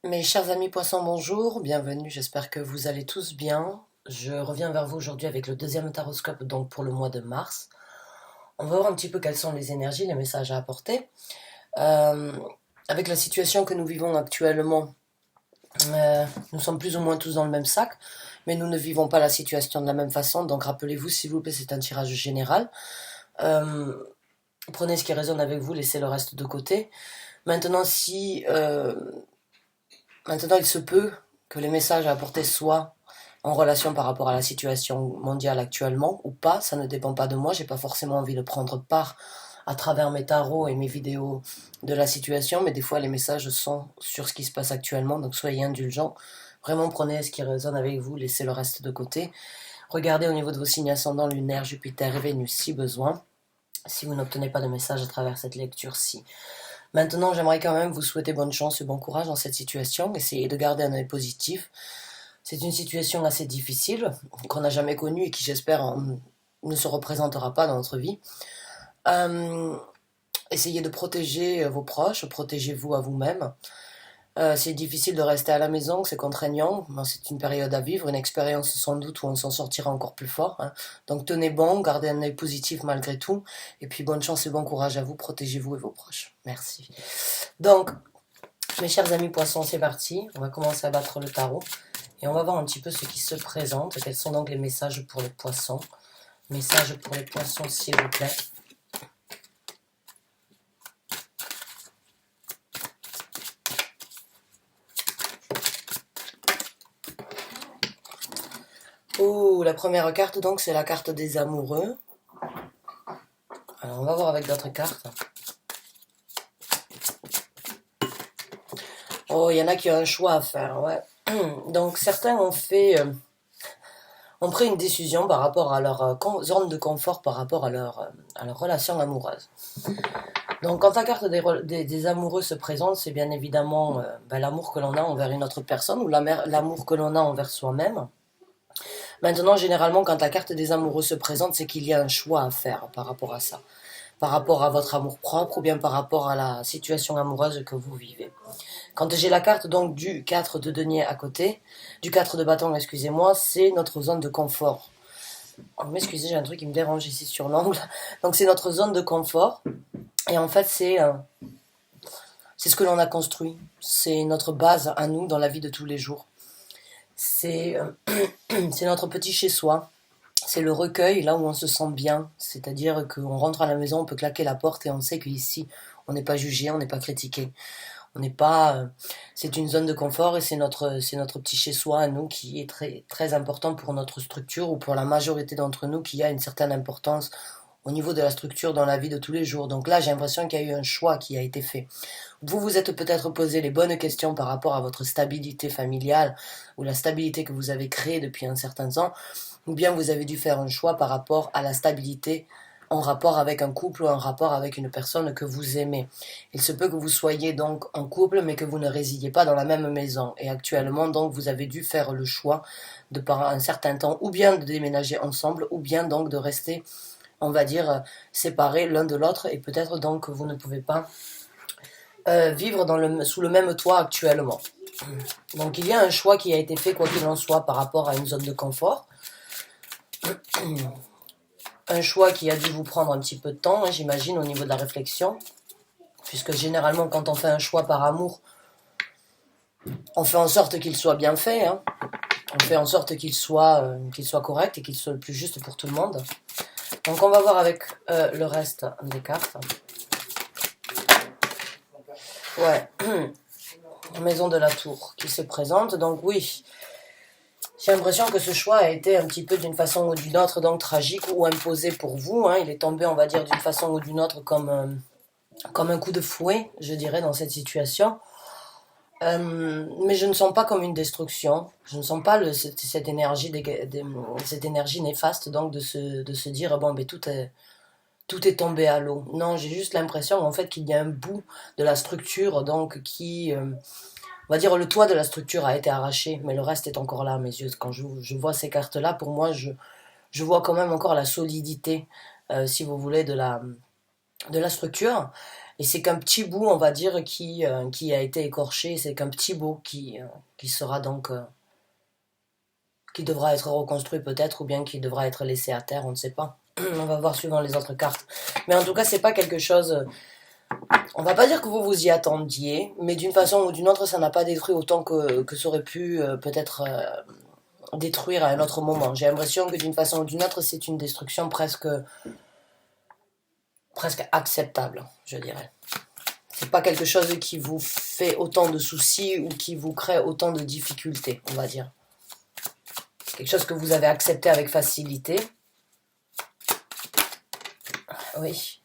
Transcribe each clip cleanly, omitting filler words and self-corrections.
Mes chers amis poissons, bonjour, bienvenue, j'espère que vous allez tous bien. Je reviens vers vous aujourd'hui avec le deuxième taroscope donc pour le mois de mars. On va voir un petit peu quelles sont les énergies, les messages à apporter. Euh, Avec la situation que nous vivons actuellement, nous sommes plus ou moins tous dans le même sac, mais nous ne vivons pas la situation de la même façon, donc rappelez-vous s'il vous plaît, c'est un tirage général. Euh, Prenez ce qui résonne avec vous, laissez le reste de côté. Maintenant, Maintenant, il se peut que les messages à apporter soient en relation par rapport à la situation mondiale actuellement ou pas, ça ne dépend pas de moi, j'ai pas forcément envie de prendre part à travers mes tarots et mes vidéos de la situation, mais des fois les messages sont sur ce qui se passe actuellement, donc soyez indulgents. Vraiment prenez ce qui résonne avec vous, laissez le reste de côté. Regardez au niveau de vos signes ascendants, lunaire, Jupiter et Vénus si besoin, si vous n'obtenez pas de message à travers cette lecture-ci. Maintenant, j'aimerais quand même vous souhaiter bonne chance et bon courage dans cette situation. Essayez de garder un œil positif. C'est une situation assez difficile, qu'on n'a jamais connue et qui, j'espère, ne se représentera pas dans notre vie. Euh, Essayez de protéger vos proches, protégez-vous à vous-même. C'est difficile de rester à la maison, c'est contraignant. C'est une période à vivre, une expérience sans doute où on s'en sortira encore plus fort, hein. Donc tenez bon, gardez un œil positif malgré tout. Et puis bonne chance et bon courage à vous, protégez-vous et vos proches. Merci. Donc, mes chers amis poissons, c'est parti. On va commencer à battre le tarot. Et on va voir un petit peu ce qui se présente. Quels sont donc les messages pour les poissons? Messages pour les poissons, s'il vous plaît. Oh, la première carte, donc, c'est la carte des amoureux. Alors, on va voir avec d'autres cartes. Oh, il y en a qui ont un choix à faire, ouais. Donc, certains ont pris une décision par rapport à leur zone de confort, par rapport à leur relation amoureuse. Donc, quand la carte des amoureux se présente, c'est bien évidemment l'amour que l'on a envers une autre personne ou l'amour que l'on a envers soi-même. Maintenant, généralement, quand la carte des amoureux se présente, c'est qu'il y a un choix à faire par rapport à ça, par rapport à votre amour propre ou bien par rapport à la situation amoureuse que vous vivez. Quand j'ai la carte donc du 4 de denier à côté, du 4 de bâton, excusez-moi, c'est notre zone de confort. Oh, m'excusez, j'ai un truc qui me dérange ici sur l'angle. Donc c'est notre zone de confort. Et en fait, c'est ce que l'on a construit. C'est notre base à nous dans la vie de tous les jours. C'est c'est notre petit chez-soi. C'est le recueil, là où on se sent bien. C'est-à-dire qu'on rentre à la maison, on peut claquer la porte et on sait qu'ici, on n'est pas jugé, on n'est pas critiqué. On n'est pas. C'est une zone de confort et c'est notre petit chez-soi à nous qui est très, très important pour notre structure ou pour la majorité d'entre nous qui a une certaine importance au niveau de la structure dans la vie de tous les jours. Donc là, j'ai l'impression qu'il y a eu un choix qui a été fait. Vous vous êtes peut-être posé les bonnes questions par rapport à votre stabilité familiale ou la stabilité que vous avez créée depuis un certain temps, ou bien vous avez dû faire un choix par rapport à la stabilité en rapport avec un couple ou en rapport avec une personne que vous aimez. Il se peut que vous soyez donc en couple mais que vous ne résidiez pas dans la même maison. Et actuellement donc vous avez dû faire le choix de par un certain temps ou bien de déménager ensemble ou bien donc de rester, on va dire, séparés l'un de l'autre et peut-être donc que vous ne pouvez pas vivre sous le même toit actuellement. Donc il y a un choix qui a été fait quoi qu'il en soit par rapport à une zone de confort. Un choix qui a dû vous prendre un petit peu de temps, hein, j'imagine, au niveau de la réflexion. Puisque généralement, quand on fait un choix par amour, on fait en sorte qu'il soit bien fait. Hein. On fait en sorte qu'il soit correct et qu'il soit le plus juste pour tout le monde. Donc on va voir avec le reste des cartes. Ouais. Maison de la Tour qui se présente. Donc oui, j'ai l'impression que ce choix a été un petit peu d'une façon ou d'une autre donc tragique ou imposé pour vous. Hein. Il est tombé, on va dire, d'une façon ou d'une autre comme un coup de fouet, je dirais, dans cette situation. Mais je ne sens pas comme une destruction. Je ne sens pas cette énergie, cette énergie néfaste donc de se dire bon ben tout est tombé à l'eau. Non, j'ai juste l'impression en fait qu'il y a un bout de la structure donc qui on va dire le toit de la structure a été arraché, mais le reste est encore là à mes yeux. Quand je vois ces cartes là, pour moi je vois quand même encore la solidité, si vous voulez, de la structure. Et c'est qu'un petit bout, on va dire, qui a été écorché, c'est qu'un petit bout qui sera donc, qui devra être reconstruit peut-être, ou bien qui devra être laissé à terre, on ne sait pas. On va voir suivant les autres cartes. Mais en tout cas, c'est pas quelque chose. On va pas dire que vous vous y attendiez, mais d'une façon ou d'une autre, ça n'a pas détruit autant que ça aurait pu peut-être détruire à un autre moment. J'ai l'impression que d'une façon ou d'une autre, c'est une destruction presque acceptable, je dirais. C'est pas quelque chose qui vous fait autant de soucis ou qui vous crée autant de difficultés, on va dire. Quelque chose que vous avez accepté avec facilité. Oui.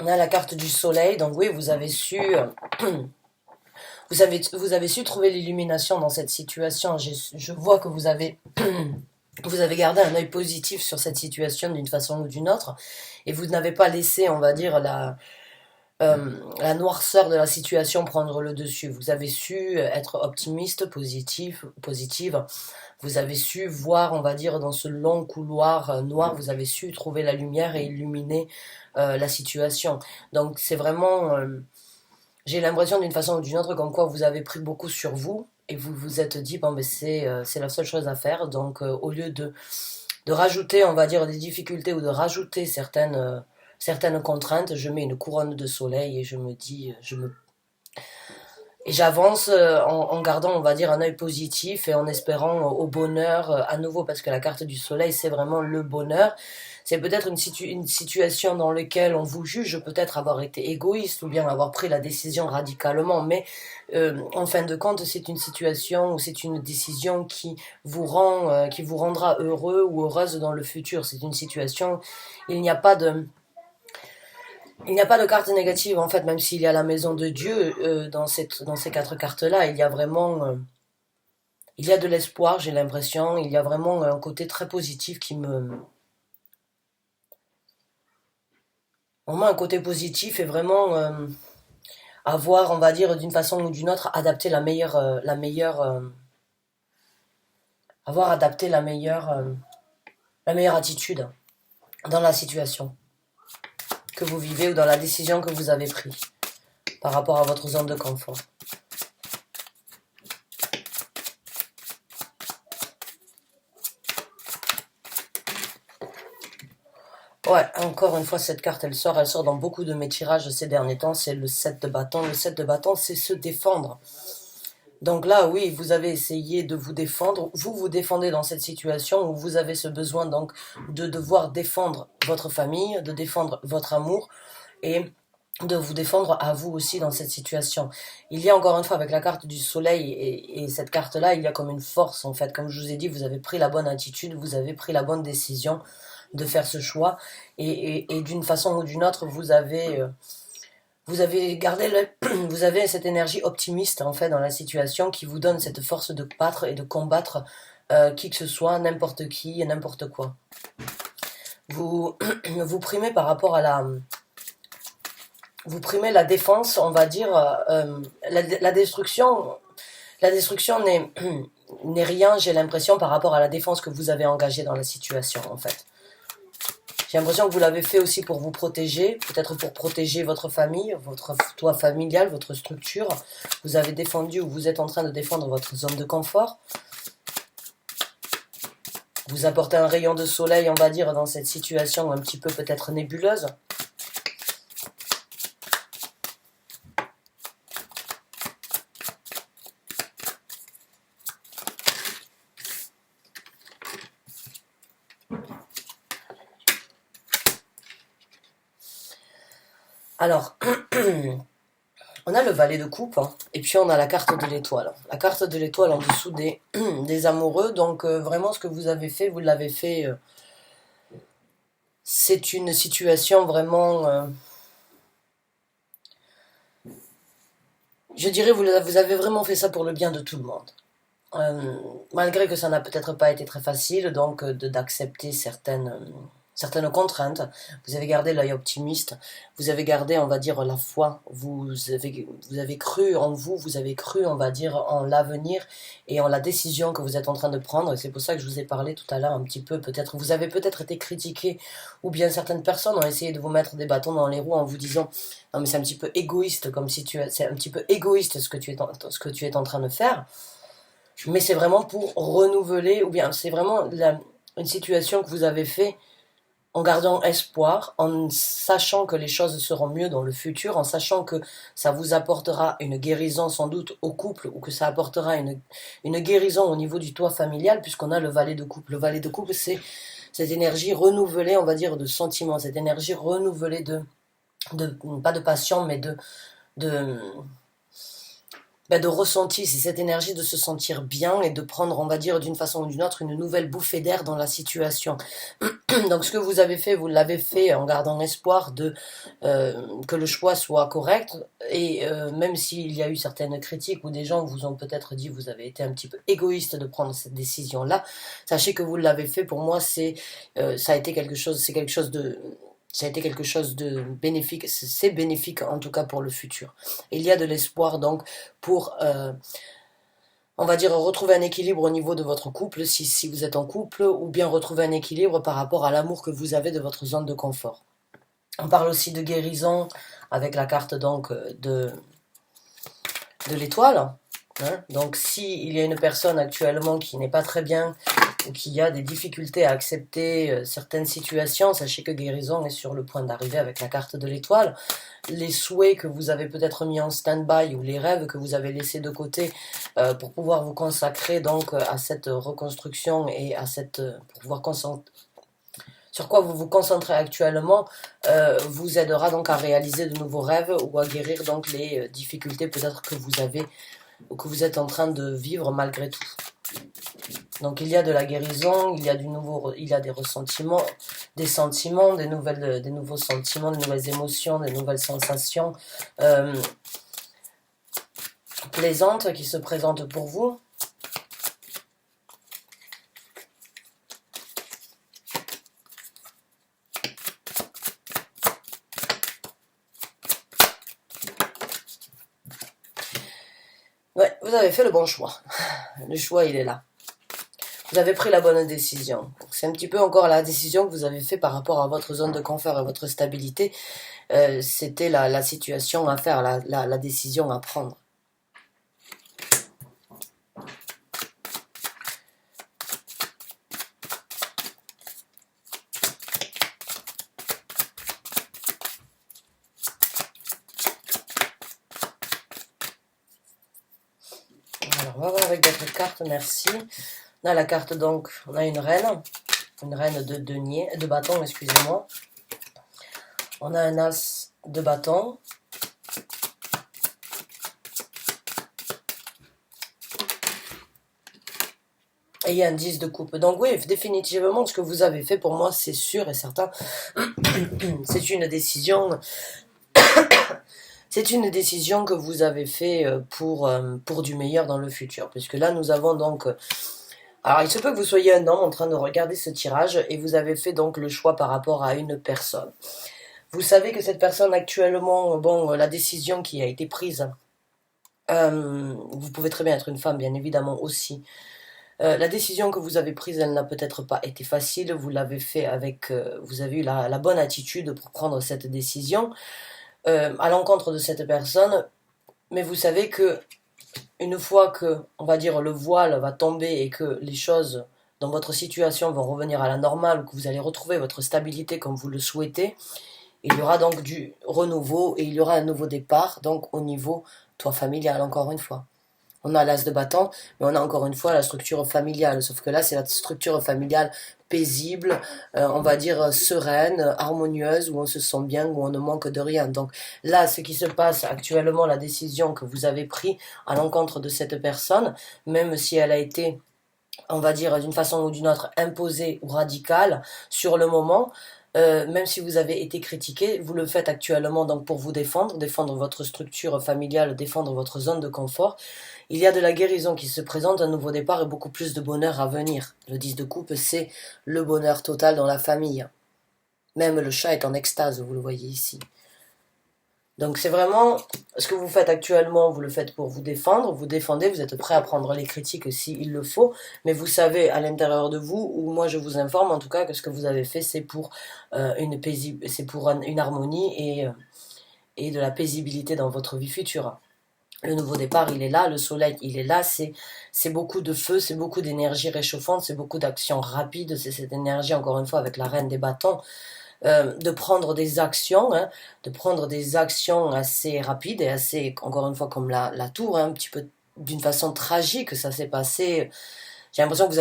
On a la carte du soleil, donc oui, vous avez su, vous avez su trouver l'illumination dans cette situation. Je vois que vous avez, vous avez gardé un œil positif sur cette situation d'une façon ou d'une autre, et vous n'avez pas laissé, on va dire, la noirceur de la situation prendre le dessus. Vous avez su être optimiste, positive. Vous avez su voir, on va dire, dans ce long couloir noir, vous avez su trouver la lumière et illuminer la situation. Donc c'est vraiment, j'ai l'impression d'une façon ou d'une autre, comme quoi vous avez pris beaucoup sur vous et vous vous êtes dit, bon, ben c'est la seule chose à faire. Donc au lieu de rajouter, on va dire, des difficultés ou de rajouter certaines contraintes, je mets une couronne de soleil et je me dis, et j'avance en gardant, on va dire, un œil positif et en espérant au bonheur à nouveau, parce que la carte du soleil, c'est vraiment le bonheur. C'est peut-être une situation dans laquelle on vous juge, peut-être avoir été égoïste ou bien avoir pris la décision radicalement, mais en fin de compte, c'est une situation ou c'est une décision qui vous rendra heureux ou heureuse dans le futur. C'est une situation, il n'y a pas de... Il n'y a pas de carte négative en fait, même s'il y a la maison de Dieu dans ces quatre cartes-là, il y a vraiment, il y a de l'espoir, j'ai l'impression, il y a vraiment un côté très positif vraiment un côté positif et vraiment avoir, on va dire, d'une façon ou d'une autre, adapter avoir adapté la meilleure attitude dans la situation que vous vivez ou dans la décision que vous avez prise par rapport à votre zone de confort. Ouais, encore une fois, cette carte, elle sort dans beaucoup de mes tirages ces derniers temps, c'est le 7 de bâton. Le 7 de bâton, c'est se défendre. Donc là, oui, vous avez essayé de vous défendre, vous vous défendez dans cette situation où vous avez ce besoin donc de devoir défendre votre famille, de défendre votre amour et de vous défendre à vous aussi dans cette situation. Il y a encore une fois avec la carte du soleil et cette carte-là, il y a comme une force en fait. Comme je vous ai dit, vous avez pris la bonne attitude, vous avez pris la bonne décision de faire ce choix et d'une façon ou d'une autre, vous avez gardé vous avez cette énergie optimiste en fait dans la situation qui vous donne cette force de battre et de combattre qui que ce soit, n'importe qui et n'importe quoi. Vous vous primez par rapport à vous primez la défense, on va dire la destruction. La destruction n'est rien, j'ai l'impression, par rapport à la défense que vous avez engagée dans la situation en fait. J'ai l'impression que vous l'avez fait aussi pour vous protéger, peut-être pour protéger votre famille, votre toit familial, votre structure. Vous avez défendu ou vous êtes en train de défendre votre zone de confort. Vous apportez un rayon de soleil, on va dire, dans cette situation un petit peu peut-être nébuleuse. Alors, on a le valet de coupe, hein, et puis on a la carte de l'étoile. La carte de l'étoile en dessous des amoureux, donc vraiment ce que vous avez fait, vous l'avez fait. C'est une situation vraiment... je dirais, vous avez vraiment fait ça pour le bien de tout le monde. Malgré que ça n'a peut-être pas été très facile, donc d'accepter certaines contraintes, vous avez gardé l'œil optimiste, vous avez gardé, on va dire, la foi, vous avez cru en vous, vous avez cru, on va dire, en l'avenir et en la décision que vous êtes en train de prendre. Et c'est pour ça que je vous ai parlé tout à l'heure un petit peu, peut-être, vous avez peut-être été critiqué, ou bien certaines personnes ont essayé de vous mettre des bâtons dans les roues en vous disant, non mais c'est un petit peu égoïste, comme si c'est un petit peu égoïste ce que tu es en train de faire. Mais c'est vraiment pour renouveler, ou bien c'est vraiment une situation que vous avez fait en gardant espoir, en sachant que les choses seront mieux dans le futur, en sachant que ça vous apportera une guérison sans doute au couple, ou que ça apportera une guérison au niveau du toit familial, puisqu'on a le valet de couple. Le valet de couple, c'est cette énergie renouvelée, on va dire, de sentiments, cette énergie renouvelée de pas de passion, mais de, de ressenti, c'est cette énergie de se sentir bien et de prendre, on va dire, d'une façon ou d'une autre, une nouvelle bouffée d'air dans la situation. Donc ce que vous avez fait, vous l'avez fait en gardant espoir que le choix soit correct. Et même s'il y a eu certaines critiques ou des gens vous ont peut-être dit vous avez été un petit peu égoïste de prendre cette décision-là, sachez que vous l'avez fait. Pour moi, ça a été quelque chose, ça a été quelque chose de bénéfique, c'est bénéfique en tout cas pour le futur. Il y a de l'espoir donc pour, on va dire, retrouver un équilibre au niveau de votre couple, si vous êtes en couple, ou bien retrouver un équilibre par rapport à l'amour que vous avez de votre zone de confort. On parle aussi de guérison avec la carte donc de l'étoile. Hein. Donc s'il y a une personne actuellement qui n'est pas très bien, ou qui a des difficultés à accepter certaines situations, sachez que guérison est sur le point d'arriver avec la carte de l'étoile. Les souhaits que vous avez peut-être mis en stand-by ou les rêves que vous avez laissés de côté pour pouvoir vous consacrer donc à cette reconstruction et à pour pouvoir sur quoi vous vous concentrez actuellement vous aidera donc à réaliser de nouveaux rêves ou à guérir donc les difficultés peut-être que vous avez ou que vous êtes en train de vivre malgré tout. Donc il y a de la guérison, il y a des ressentiments, des sentiments, des nouveaux sentiments, des nouvelles émotions, des nouvelles sensations plaisantes qui se présentent pour vous. Ouais, vous avez fait le bon choix. Le choix, il est là. Vous avez pris la bonne décision. C'est un petit peu encore la décision que vous avez fait par rapport à votre zone de confort et votre stabilité. C'était la situation à faire, la décision à prendre. Alors, on va voir avec d'autres cartes, merci. On a la carte donc, on a une reine de bâton, excusez-moi. On a un as de bâton. Et il y a un 10 de coupe. Donc oui, définitivement, ce que vous avez fait, pour moi, c'est sûr et certain. C'est une décision... C'est une décision que vous avez fait pour du meilleur dans le futur. Puisque là, nous avons donc... Alors, il se peut que vous soyez un homme en train de regarder ce tirage et vous avez fait donc le choix par rapport à une personne. Vous savez que cette personne actuellement, bon, la décision qui a été prise, vous pouvez très bien être une femme, bien évidemment aussi. La décision que vous avez prise, elle n'a peut-être pas été facile. Vous l'avez fait avec, vous avez eu la bonne attitude pour prendre cette décision à l'encontre de cette personne. Mais vous savez que une fois que, on va dire, le voile va tomber et que les choses dans votre situation vont revenir à la normale, ou que vous allez retrouver votre stabilité comme vous le souhaitez, il y aura donc du renouveau et il y aura un nouveau départ, donc au niveau toit familial, encore une fois. On a l'as de bâton, mais on a encore une fois la structure familiale, sauf que là c'est la structure familiale paisible, on va dire sereine, harmonieuse, où on se sent bien, où on ne manque de rien. Donc là, ce qui se passe actuellement, la décision que vous avez prise à l'encontre de cette personne, même si elle a été, on va dire d'une façon ou d'une autre, imposée ou radicale sur le moment, même si vous avez été critiqué, vous le faites actuellement donc pour vous défendre votre structure familiale, défendre votre zone de confort. Il y a de la guérison qui se présente, un nouveau départ et beaucoup plus de bonheur à venir. Le 10 de coupe, c'est le bonheur total dans la famille. Même le chat est en extase, vous le voyez ici. Donc c'est vraiment ce que vous faites actuellement, vous le faites pour vous défendre, vous défendez, vous êtes prêt à prendre les critiques s'il le faut, mais vous savez à l'intérieur de vous, ou moi je vous informe en tout cas que ce que vous avez fait c'est pour une harmonie et de la paisibilité dans votre vie future. Le nouveau départ, il est là, le soleil, il est là, c'est beaucoup de feu, c'est beaucoup d'énergie réchauffante, c'est beaucoup d'actions rapides, c'est cette énergie, encore une fois, avec la reine des bâtons, de prendre des actions, hein, de prendre des actions assez rapides et assez, encore une fois, comme la tour, hein, un petit peu d'une façon tragique, ça s'est passé. J'ai l'impression que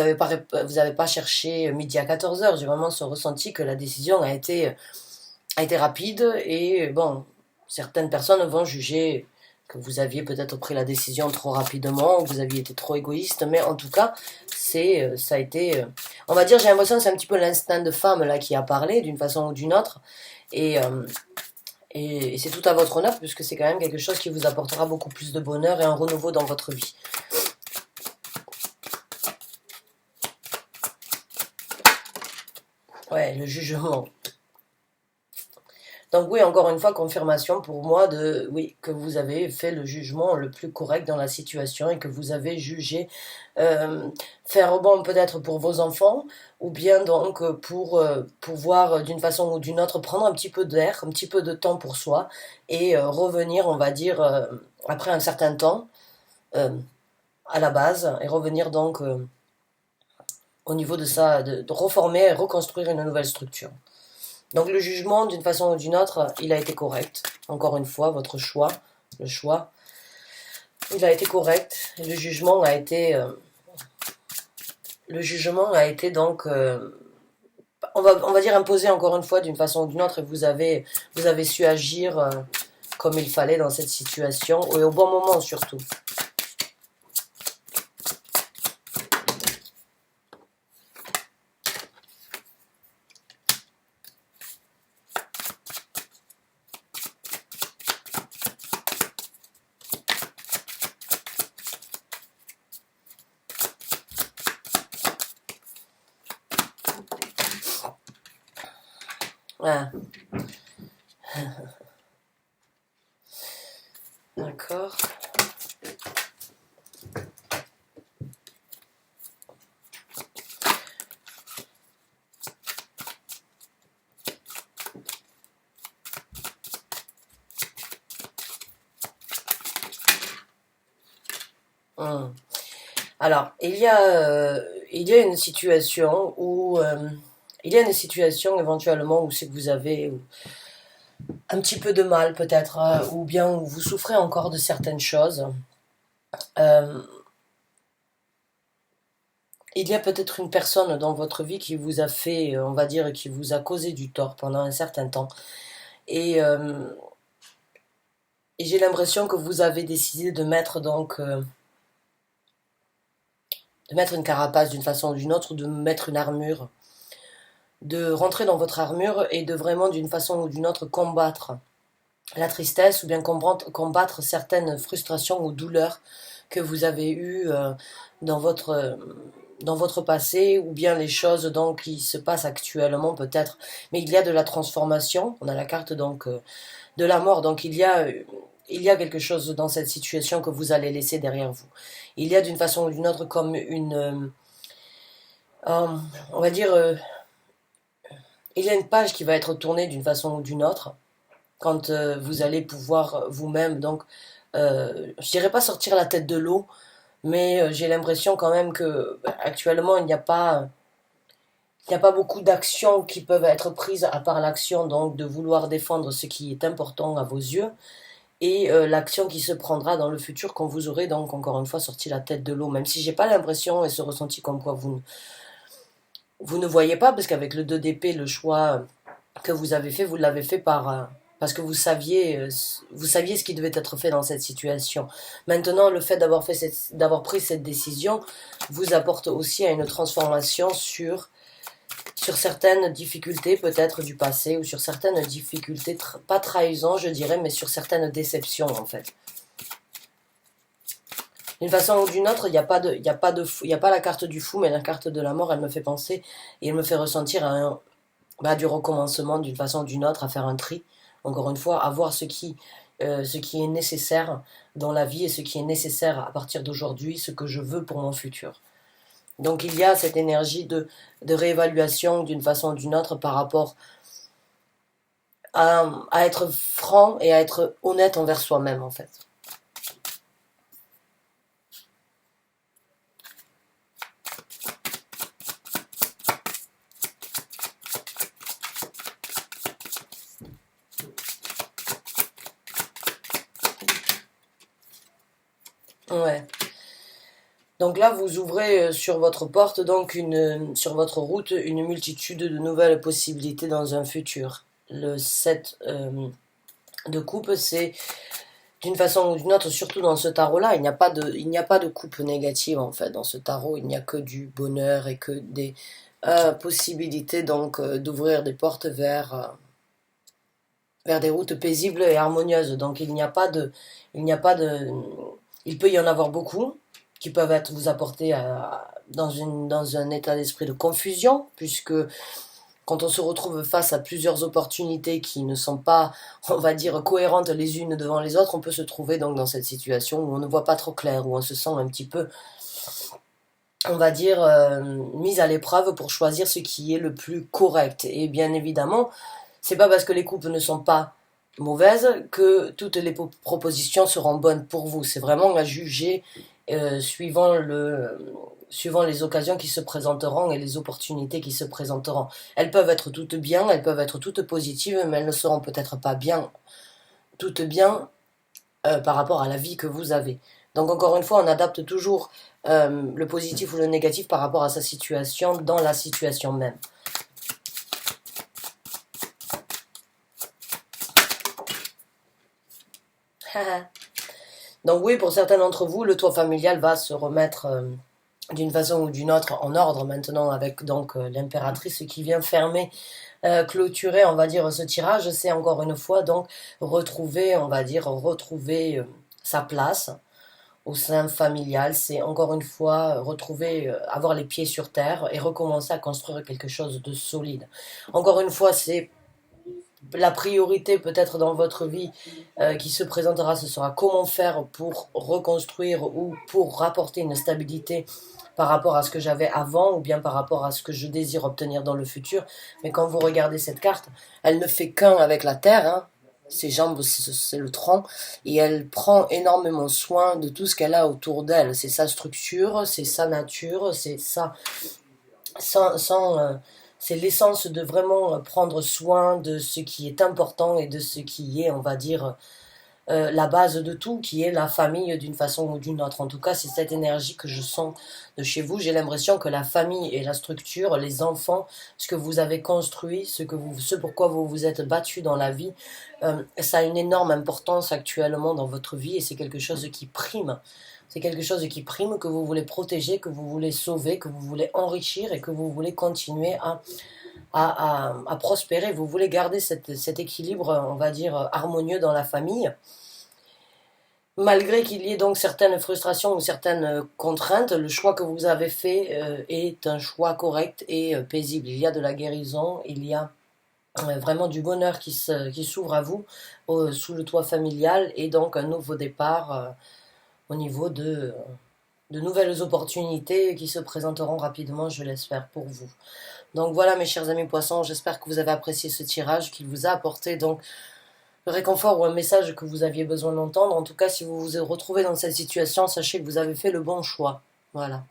vous avez pas cherché midi à 14h, j'ai vraiment ce ressenti que la décision a été rapide et bon, certaines personnes vont juger que vous aviez peut-être pris la décision trop rapidement, que vous aviez été trop égoïste, mais en tout cas, ça a été, on va dire, j'ai l'impression que c'est un petit peu l'instinct de femme là qui a parlé d'une façon ou d'une autre, et, euh, et c'est tout à votre honneur puisque c'est quand même quelque chose qui vous apportera beaucoup plus de bonheur et un renouveau dans votre vie. Ouais, le jugement. Donc oui, encore une fois, confirmation pour moi de oui que vous avez fait le jugement le plus correct dans la situation et que vous avez jugé euh, faire bon peut-être pour vos enfants ou bien donc pour pouvoir d'une façon ou d'une autre prendre un petit peu d'air, un petit peu de temps pour soi et revenir, on va dire, après un certain temps euh, à la base et revenir donc au niveau de ça, de reformer et reconstruire une nouvelle structure. Donc le jugement, d'une façon ou d'une autre, il a été correct. Encore une fois, votre choix, le choix, il a été correct. Le jugement a été donc, on va dire imposé encore une fois d'une façon ou d'une autre. Et vous avez su agir comme il fallait dans cette situation et au bon moment surtout. Voilà. D'accord. Hum. Alors, il y a une situation où il y a une situation éventuellement où c'est que vous avez un petit peu de mal peut-être, ou bien où vous souffrez encore de certaines choses. Euh, il y a peut-être une personne dans votre vie qui vous a fait, on va dire, qui vous a causé du tort pendant un certain temps. Et, euh, et j'ai l'impression que vous avez décidé de mettre donc de mettre une carapace d'une façon ou d'une autre, ou de mettre une armure, de rentrer dans votre armure et de vraiment d'une façon ou d'une autre combattre la tristesse ou bien combattre certaines frustrations ou douleurs que vous avez eues dans dans votre passé ou bien les choses donc qui se passent actuellement peut-être. Mais il y a de la transformation, on a la carte donc de la mort, donc il y a quelque chose dans cette situation que vous allez laisser derrière vous. Il y a d'une façon ou d'une autre comme euh, on va dire, il y a une page qui va être tournée d'une façon ou d'une autre quand vous allez pouvoir vous-même, donc, je dirais pas sortir la tête de l'eau, mais j'ai l'impression quand même que actuellement il n'y a pas beaucoup d'actions qui peuvent être prises à part l'action donc de vouloir défendre ce qui est important à vos yeux et l'action qui se prendra dans le futur quand vous aurez donc encore une fois sorti la tête de l'eau, même si j'ai pas l'impression et ce ressenti comme quoi vous ne voyez pas parce qu'avec le 2 d'épée le choix que vous avez fait, vous l'avez fait parce que vous saviez ce qui devait être fait dans cette situation. Maintenant, le fait d'avoir pris cette décision vous apporte aussi à une transformation sur certaines difficultés peut-être du passé ou sur certaines difficultés, pas trahison je dirais, mais sur certaines déceptions en fait. D'une façon ou d'une autre, il y a pas la carte du fou, mais la carte de la mort, elle me fait penser et elle me fait ressentir à du recommencement d'une façon ou d'une autre, à faire un tri. Encore une fois, à voir ce qui est nécessaire dans la vie et ce qui est nécessaire à partir d'aujourd'hui, ce que je veux pour mon futur. Donc il y a cette énergie de réévaluation d'une façon ou d'une autre par rapport à être franc et à être honnête envers soi-même en fait. Ouais. Donc là, vous ouvrez sur votre porte, donc sur votre route, une multitude de nouvelles possibilités dans un futur. Le 7 de coupe, c'est d'une façon ou d'une autre, surtout dans ce tarot-là, il n'y a pas de coupe négative en fait. Dans ce tarot, il n'y a que du bonheur et que des possibilités donc d'ouvrir des portes vers des routes paisibles et harmonieuses. Donc il n'y a pas de, il peut y en avoir beaucoup qui peuvent être vous apporter dans un état d'esprit de confusion, puisque quand on se retrouve face à plusieurs opportunités qui ne sont pas, on va dire, cohérentes les unes devant les autres, on peut se trouver donc dans cette situation où on ne voit pas trop clair, où on se sent un petit peu, on va dire, mis à l'épreuve pour choisir ce qui est le plus correct. Et bien évidemment, c'est pas parce que les coupes ne sont pas mauvaises que toutes les propositions seront bonnes pour vous. C'est vraiment à juger suivant suivant les occasions qui se présenteront et les opportunités qui se présenteront. Elles peuvent être toutes bien, elles peuvent être toutes positives, mais elles ne seront peut-être pas bien, toutes bien par rapport à la vie que vous avez. Donc encore une fois, on adapte toujours le positif ou le négatif par rapport à sa situation dans la situation même. Donc oui, pour certains d'entre vous, le toit familial va se remettre d'une façon ou d'une autre en ordre maintenant avec donc l'impératrice qui vient fermer, clôturer, on va dire, ce tirage. C'est encore une fois donc retrouver, on va dire, retrouver sa place au sein familial. C'est encore une fois retrouver, avoir les pieds sur terre et recommencer à construire quelque chose de solide. Encore une fois, c'est la priorité peut-être dans votre vie qui se présentera, ce sera comment faire pour reconstruire ou pour rapporter une stabilité par rapport à ce que j'avais avant ou bien par rapport à ce que je désire obtenir dans le futur. Mais quand vous regardez cette carte, elle ne fait qu'un avec la terre, hein. Ses jambes, c'est le tronc, et elle prend énormément soin de tout ce qu'elle a autour d'elle. C'est sa structure, c'est sa nature, c'est ça, c'est l'essence de vraiment prendre soin de ce qui est important et de ce qui est, on va dire, la base de tout, qui est la famille d'une façon ou d'une autre. En tout cas, c'est cette énergie que je sens de chez vous. J'ai l'impression que la famille et la structure, les enfants, ce que vous avez construit, ce pourquoi vous vous êtes battu dans la vie, ça a une énorme importance actuellement dans votre vie et c'est quelque chose qui prime. C'est quelque chose qui prime, que vous voulez protéger, que vous voulez sauver, que vous voulez enrichir et que vous voulez continuer à prospérer. Vous voulez garder cet équilibre, on va dire, harmonieux dans la famille. Malgré qu'il y ait donc certaines frustrations ou certaines contraintes, le choix que vous avez fait est un choix correct et paisible. Il y a de la guérison, il y a vraiment du bonheur qui s'ouvre à vous sous le toit familial et donc un nouveau départ au niveau de nouvelles opportunités qui se présenteront rapidement, je l'espère, pour vous. Donc voilà mes chers amis poissons, j'espère que vous avez apprécié ce tirage, qu'il vous a apporté donc le réconfort ou un message que vous aviez besoin d'entendre. En tout cas, si vous vous retrouvez dans cette situation, sachez que vous avez fait le bon choix. Voilà.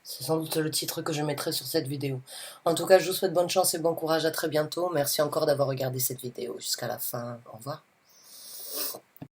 C'est sans doute le titre que je mettrai sur cette vidéo. En tout cas, je vous souhaite bonne chance et bon courage. À très bientôt. Merci encore d'avoir regardé cette vidéo jusqu'à la fin. Au revoir.